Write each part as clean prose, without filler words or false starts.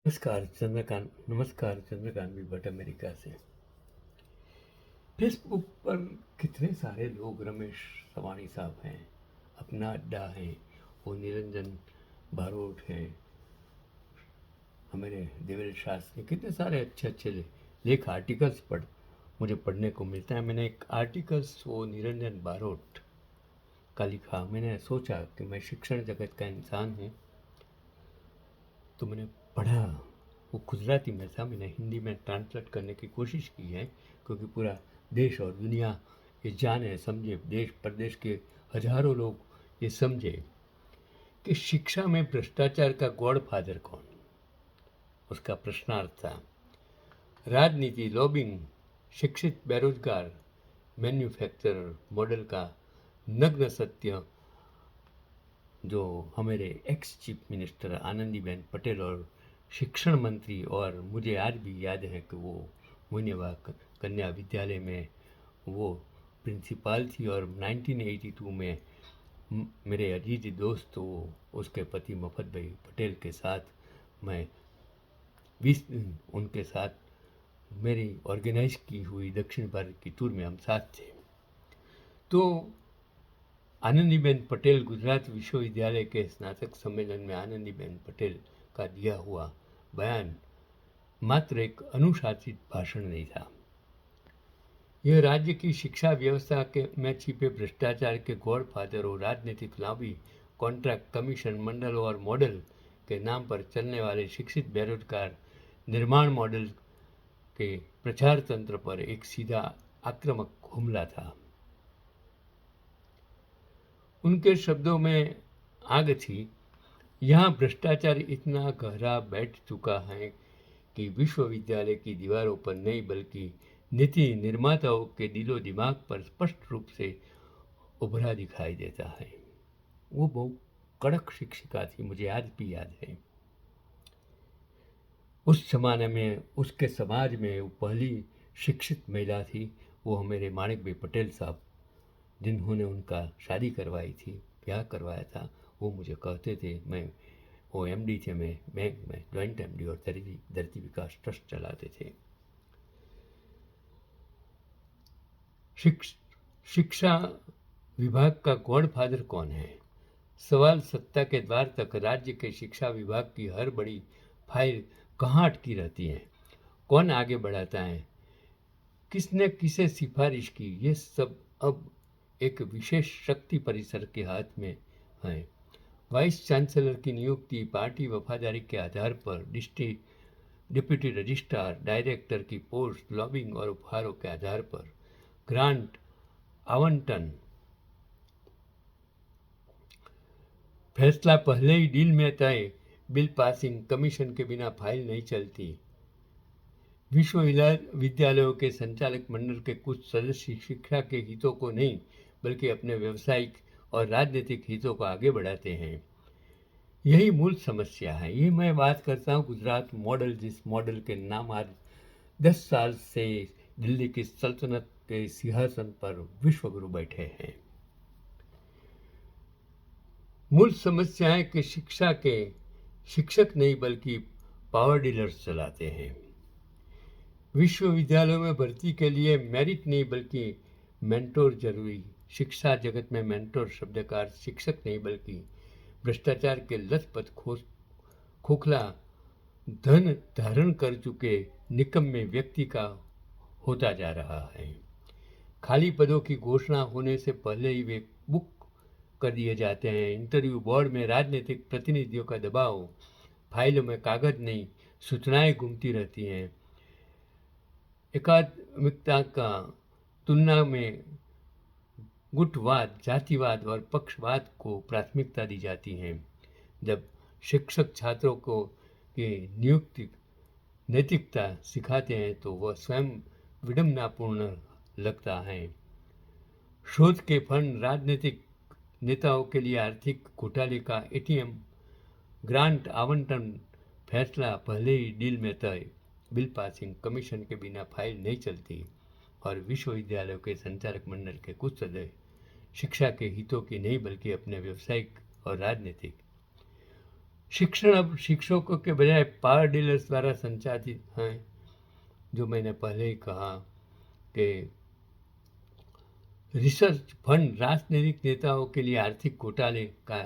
नमस्कार चंद्रकांत भी भट्ट अमेरिका से। फेसबुक पर कितने सारे लोग, रमेश सवाणी साहब हैं, अपना अड्डा हैं, वो निरंजन बारोट हैं, हमारे देवेंद्र शास्त्री, कितने सारे अच्छे अच्छे लेख आर्टिकल्स मुझे पढ़ने को मिलता है। मैंने एक आर्टिकल्स वो निरंजन बारोट का लिखा। मैंने सोचा कि मैं शिक्षण जगत का इंसान हूँ, तो मैंने पढ़ा। वो गुजराती में था, मैंने हिंदी में ट्रांसलेट करने की कोशिश की है, क्योंकि पूरा देश और दुनिया ये जाने समझे, देश प्रदेश के हजारों लोग ये समझे कि शिक्षा में भ्रष्टाचार का गॉड फादर कौन। उसका प्रश्नार्थ था, राजनीति, लॉबिंग, शिक्षित बेरोजगार, मैन्युफैक्चरर मॉडल का नग्न सत्य जो हमारे ex chief minister Anandiben Patel और शिक्षण मंत्री, और मुझे आज भी याद है कि वो मुनिवा कन्या विद्यालय में वो प्रिंसिपल थी, और 1982 में मेरे अजीज दोस्त वो उसके पति मफत भाई पटेल के साथ मैं 20 दिन उनके साथ मेरी ऑर्गेनाइज की हुई दक्षिण भारत की टूर में हम साथ थे। तो आनंदीबेन पटेल गुजरात विश्वविद्यालय के स्नातक सम्मेलन में आनंदीबेन पटेल का दिया हुआ बयान मात्र एक अनुशासित भाषण नहीं था। यह राज्य की शिक्षा व्यवस्था के में छिपे भ्रष्टाचार के गॉड फादर और राजनीतिक लॉबी, कॉन्ट्रैक्ट, कमीशन, मंडल और मॉडल के नाम पर चलने वाले शिक्षित बेरोजगार निर्माण मॉडल के प्रचार तंत्र पर एक सीधा आक्रामक हमला था। उनके शब्दों में आग थी, यहाँ भ्रष्टाचार इतना गहरा बैठ चुका है कि विश्वविद्यालय की दीवारों पर नहीं बल्कि नीति निर्माताओं के दिलो दिमाग पर स्पष्ट रूप से उभरा दिखाई देता है। वो बहुत कड़क शिक्षिका थी, मुझे आज भी याद है। उस जमाने में उसके समाज में वो पहली शिक्षित महिला थी। वो हमारे माणिक भाई पटेल साहब, जिन्होंने उनका शादी करवाई थी, ब्याह करवाया था, वो मुझे कहते थे, मैं वो एमडी थे, मैं बैंक में जॉइंट एमडी और धरती विकास ट्रस्ट चलाते थे। शिक्षा विभाग का गॉडफादर कौन है? सवाल सत्ता के द्वार तक राज्य के शिक्षा विभाग की हर बड़ी फाइल कहाँ अटकी रहती है? कौन आगे बढ़ाता है? किसने किसे सिफारिश की? ये सब अब एक विशेष शक्ति परिसर के हाथ में है। वाइस चांसलर की नियुक्ति पार्टी वफादारी के आधार पर, डिप्टी रजिस्ट्रार, डायरेक्टर की पोस्ट लॉबिंग और उपहारों के आधार पर, ग्रांट आवंटन फैसला पहले ही डील में तय, बिल पासिंग, कमीशन के बिना फाइल नहीं चलती। विश्वविद्यालयों के संचालक मंडल के कुछ सदस्य शिक्षा के हितों को नहीं बल्कि अपने व्यवसायिक और राजनीतिक हितों को आगे बढ़ाते हैं। यही मूल समस्या है। ये मैं बात करता हूँ गुजरात मॉडल, जिस मॉडल के नाम आज 10 साल से दिल्ली की सल्तनत के सिंहासन पर विश्वगुरु बैठे हैं। मूल समस्या है कि शिक्षा के शिक्षक नहीं बल्कि पावर डीलर्स चलाते हैं। विश्वविद्यालयों में भर्ती के लिए मेरिट नहीं बल्कि मेंटोर जरूरी। शिक्षा जगत में मेंटोर शब्द का अर्थ शिक्षक नहीं बल्कि भ्रष्टाचार के लथपथ खोखला धन धारण कर चुके निकम्मे व्यक्ति का होता जा रहा है। खाली पदों की घोषणा होने से पहले ही वे बुक कर दिए जाते हैं। इंटरव्यू बोर्ड में राजनीतिक प्रतिनिधियों का दबाव, फाइलों में कागज नहीं, सूचनाएं घूमती रहती हैं। एकात्मिकता का तुलना में गुटवाद, जातिवाद और पक्षवाद को प्राथमिकता दी जाती है। जब शिक्षक छात्रों को की नियुक्ति नैतिकता सिखाते हैं तो वह स्वयं विडंबनापूर्ण लगता है। शोध के फंड राजनीतिक नेताओं के लिए आर्थिक घोटाले का एटीएम, ग्रांट आवंटन फैसला पहले ही डील में तय, बिल पासिंग, कमीशन के बिना फाइल नहीं चलती, और विश्वविद्यालयों के संचालक मंडल के कुछ सदस्य शिक्षा के हितों की नहीं बल्कि अपने व्यवसायिक और राजनीतिक। शिक्षण अब शिक्षकों के बजाय पावर डीलर्स द्वारा संचालित हैं। जो मैंने पहले ही कहा कि रिसर्च फंड राजनीतिक नेताओं के लिए आर्थिक घोटाले का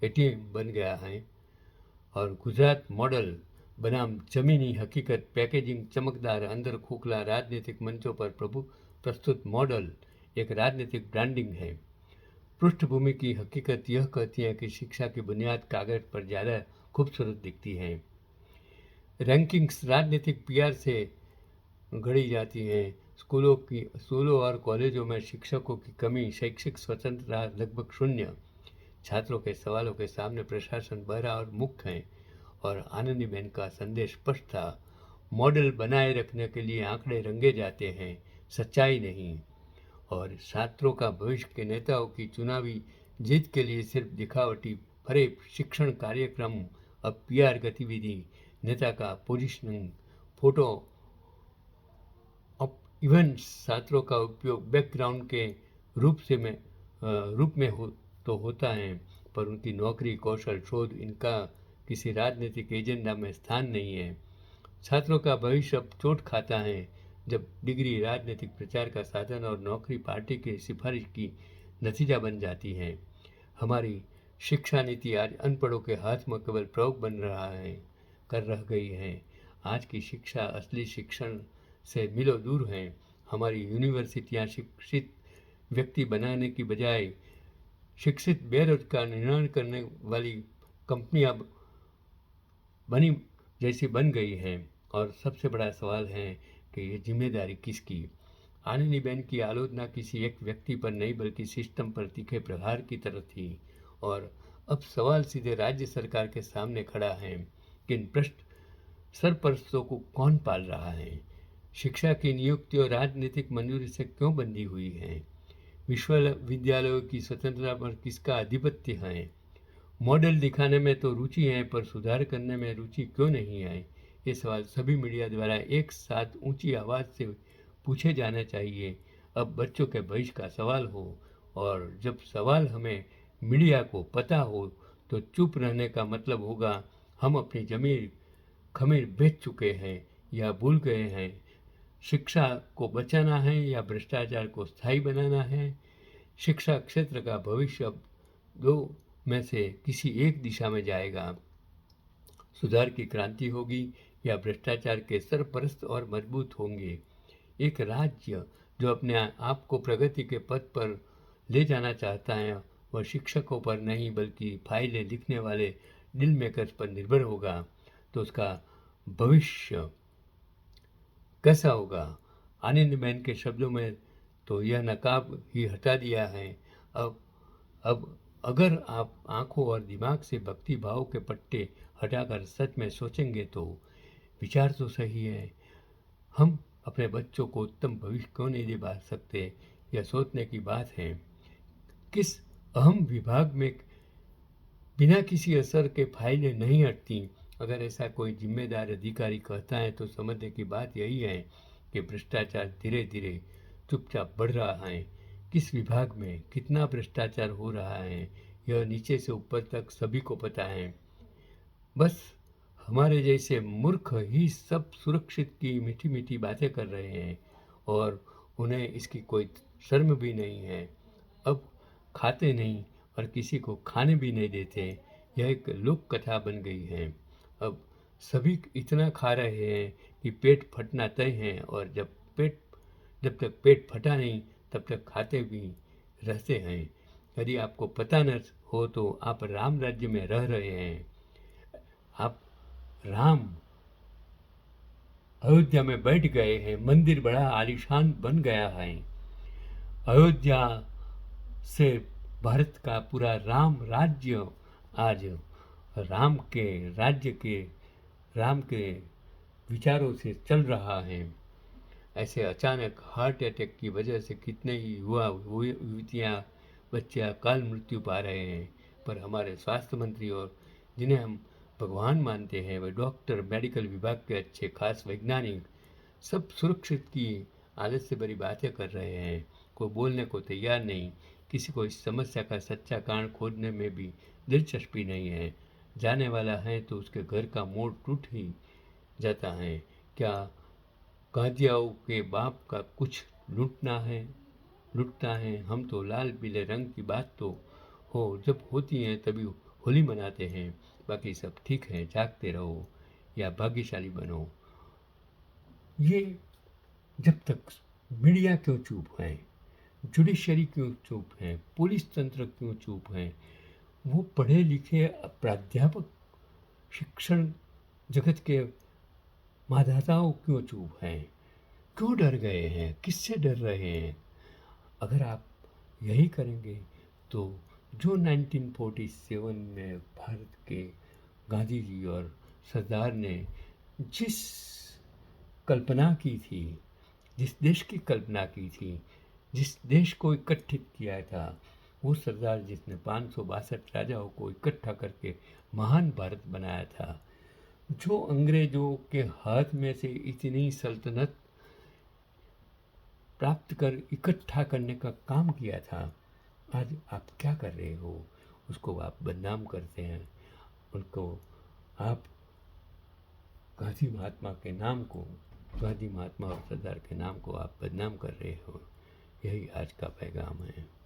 एटीएम बन गया है। और गुजरात मॉडल बनाम जमीनी हकीकत पैकेजिंग चमकदार अंदर खोखला राजनीतिक मंचों पर प्रभु प्रस्तुत मॉडल एक राजनीतिक ब्रांडिंग है। पृष्ठभूमि की हकीकत यह कहती है कि शिक्षा की बुनियाद कागज पर ज़्यादा खूबसूरत दिखती है। रैंकिंग्स राजनीतिक पीआर से गढ़ी जाती हैं। स्कूलों और कॉलेजों में शिक्षकों की कमी, शैक्षिक स्वतंत्रता लगभग शून्य, छात्रों के सवालों के सामने प्रशासन बहरा और मुक्त है। और आनंदीबेन का संदेश स्पष्ट था, मॉडल बनाए रखने के लिए आंकड़े रंगे जाते हैं, सच्चाई नहीं। और छात्रों का भविष्य के नेताओं की चुनावी जीत के लिए सिर्फ दिखावटी फरेब शिक्षण कार्यक्रम, अब पीआर गतिविधि, नेता का पोजिशनिंग, फोटो इवेंट्स, छात्रों का उपयोग बैकग्राउंड के रूप में होता है, पर उनकी नौकरी, कौशल, शोध, इनका किसी राजनीतिक एजेंडा में स्थान नहीं है। छात्रों का भविष्य अब चोट खाता है जब डिग्री राजनीतिक प्रचार का साधन और नौकरी पार्टी की सिफारिश की नतीजा बन जाती है। हमारी शिक्षा नीति आज अनपढ़ों के हाथ में केवल प्रयोग बन रहा है कर रह गई है। आज की शिक्षा असली शिक्षण से मिलो दूर हैं। हमारी यूनिवर्सिटियाँ शिक्षित व्यक्ति बनाने की बजाय शिक्षित बेरोजगार निर्माण करने वाली कंपनियां बन गई हैं। और सबसे बड़ा सवाल है कि ये जिम्मेदारी किसकी। आनंदीबेन की आलोचना किसी एक व्यक्ति पर नहीं बल्कि सिस्टम पर तीखे प्रहार की तरह थी। और अब सवाल सीधे राज्य सरकार के सामने खड़ा है कि इन भ्रष्ट सरपरस्तों को कौन पाल रहा है। शिक्षा की नियुक्ति और राजनीतिक मंजूरी से क्यों बंधी हुई है। विश्वविद्यालयों की स्वतंत्रता पर किसका आधिपत्य है। मॉडल दिखाने में तो रुचि है, पर सुधार करने में रुचि क्यों नहीं है। ये सवाल सभी मीडिया द्वारा एक साथ ऊंची आवाज़ से पूछे जाने चाहिए। अब बच्चों के भविष्य का सवाल हो, और जब सवाल हमें मीडिया को पता हो तो चुप रहने का मतलब होगा हम अपनी जमीर खमीर बेच चुके हैं या भूल गए हैं। शिक्षा को बचाना है या भ्रष्टाचार को स्थायी बनाना है। शिक्षा क्षेत्र का भविष्य अब दो में से किसी एक दिशा में जाएगा। सुधार की क्रांति होगी या भ्रष्टाचार के सरपरस्त और मजबूत होंगे। एक राज्य जो अपने आप को प्रगति के पथ पर ले जाना चाहता है, वह शिक्षकों पर नहीं बल्कि फाइलें लिखने वाले डील मेकर्स पर निर्भर होगा। तो उसका भविष्य कैसा होगा। आनंदीबेन के शब्दों में तो यह नकाब ही हटा दिया है। अब अगर आप आंखों और दिमाग से भक्ति भाव के पट्टे हटाकर सच में सोचेंगे तो विचार तो सही है। हम अपने बच्चों को उत्तम भविष्य क्यों नहीं दिला सकते, यह सोचने की बात है। किस अहम विभाग में बिना किसी असर के फाइलें नहीं हटती। अगर ऐसा कोई जिम्मेदार अधिकारी कहता है तो समझने की बात यही है कि भ्रष्टाचार धीरे धीरे चुपचाप बढ़ रहा है। किस विभाग में कितना भ्रष्टाचार हो रहा है, यह नीचे से ऊपर तक सभी को पता है। बस हमारे जैसे मूर्ख ही सब सुरक्षित की मीठी मीठी बातें कर रहे हैं और उन्हें इसकी कोई शर्म भी नहीं है। अब खाते नहीं और किसी को खाने भी नहीं देते। यह एक लोक कथा बन गई है। अब सभी इतना खा रहे हैं कि पेट फटना तय है, और जब तक पेट फटा नहीं तब तक खाते भी रहते हैं। यदि आपको पता न हो तो आप राम राज्य में रह रहे हैं। आप राम अयोध्या में बैठ गए हैं। मंदिर बड़ा आलीशान बन गया है। अयोध्या से भारत का पूरा राम राज्य आज राम के विचारों से चल रहा है। ऐसे अचानक हार्ट अटैक की वजह से कितने ही युवतियाँ बच्चे अकाल मृत्यु पा रहे हैं, पर हमारे स्वास्थ्य मंत्री और जिन्हें हम भगवान मानते हैं, वे डॉक्टर, मेडिकल विभाग के अच्छे खास वैज्ञानिक सब सुरक्षित की आदत से भरी बातें कर रहे हैं। कोई बोलने को तैयार नहीं। किसी को इस समस्या का सच्चा कारण खोजने में भी दिलचस्पी नहीं है। जाने वाला है तो उसके घर का मोड़ टूट ही जाता है। क्या गाजियाओं के बाप का कुछ लुटता है। हम तो लाल पीले रंग की बात तो हो जब होती है तभी होली मनाते हैं। बाकी सब ठीक है, जागते रहो या भाग्यशाली बनो। ये जब तक मीडिया क्यों चुप है, जुडिशरी क्यों चुप है, पुलिस तंत्र क्यों चुप है, वो पढ़े लिखे प्राध्यापक, शिक्षण जगत के माधाताओं क्यों चुप हैं, क्यों डर गए हैं, किससे डर रहे हैं? अगर आप यही करेंगे तो जो 1947 में भारत के गांधी जी और सरदार ने जिस कल्पना की थी, जिस देश की कल्पना की थी, जिस देश को इकट्ठित किया था, वो सरदार जिसने 562 राजाओं को इकट्ठा करके महान भारत बनाया था, जो अंग्रेजों के हाथ में से इतनी सल्तनत प्राप्त कर इकट्ठा करने का काम किया था, आज आप क्या कर रहे हो? उसको आप बदनाम करते हैं। उनको आप गांधी महात्मा के नाम को, गांधी महात्मा और सरदार के नाम को आप बदनाम कर रहे हो। यही आज का पैगाम है।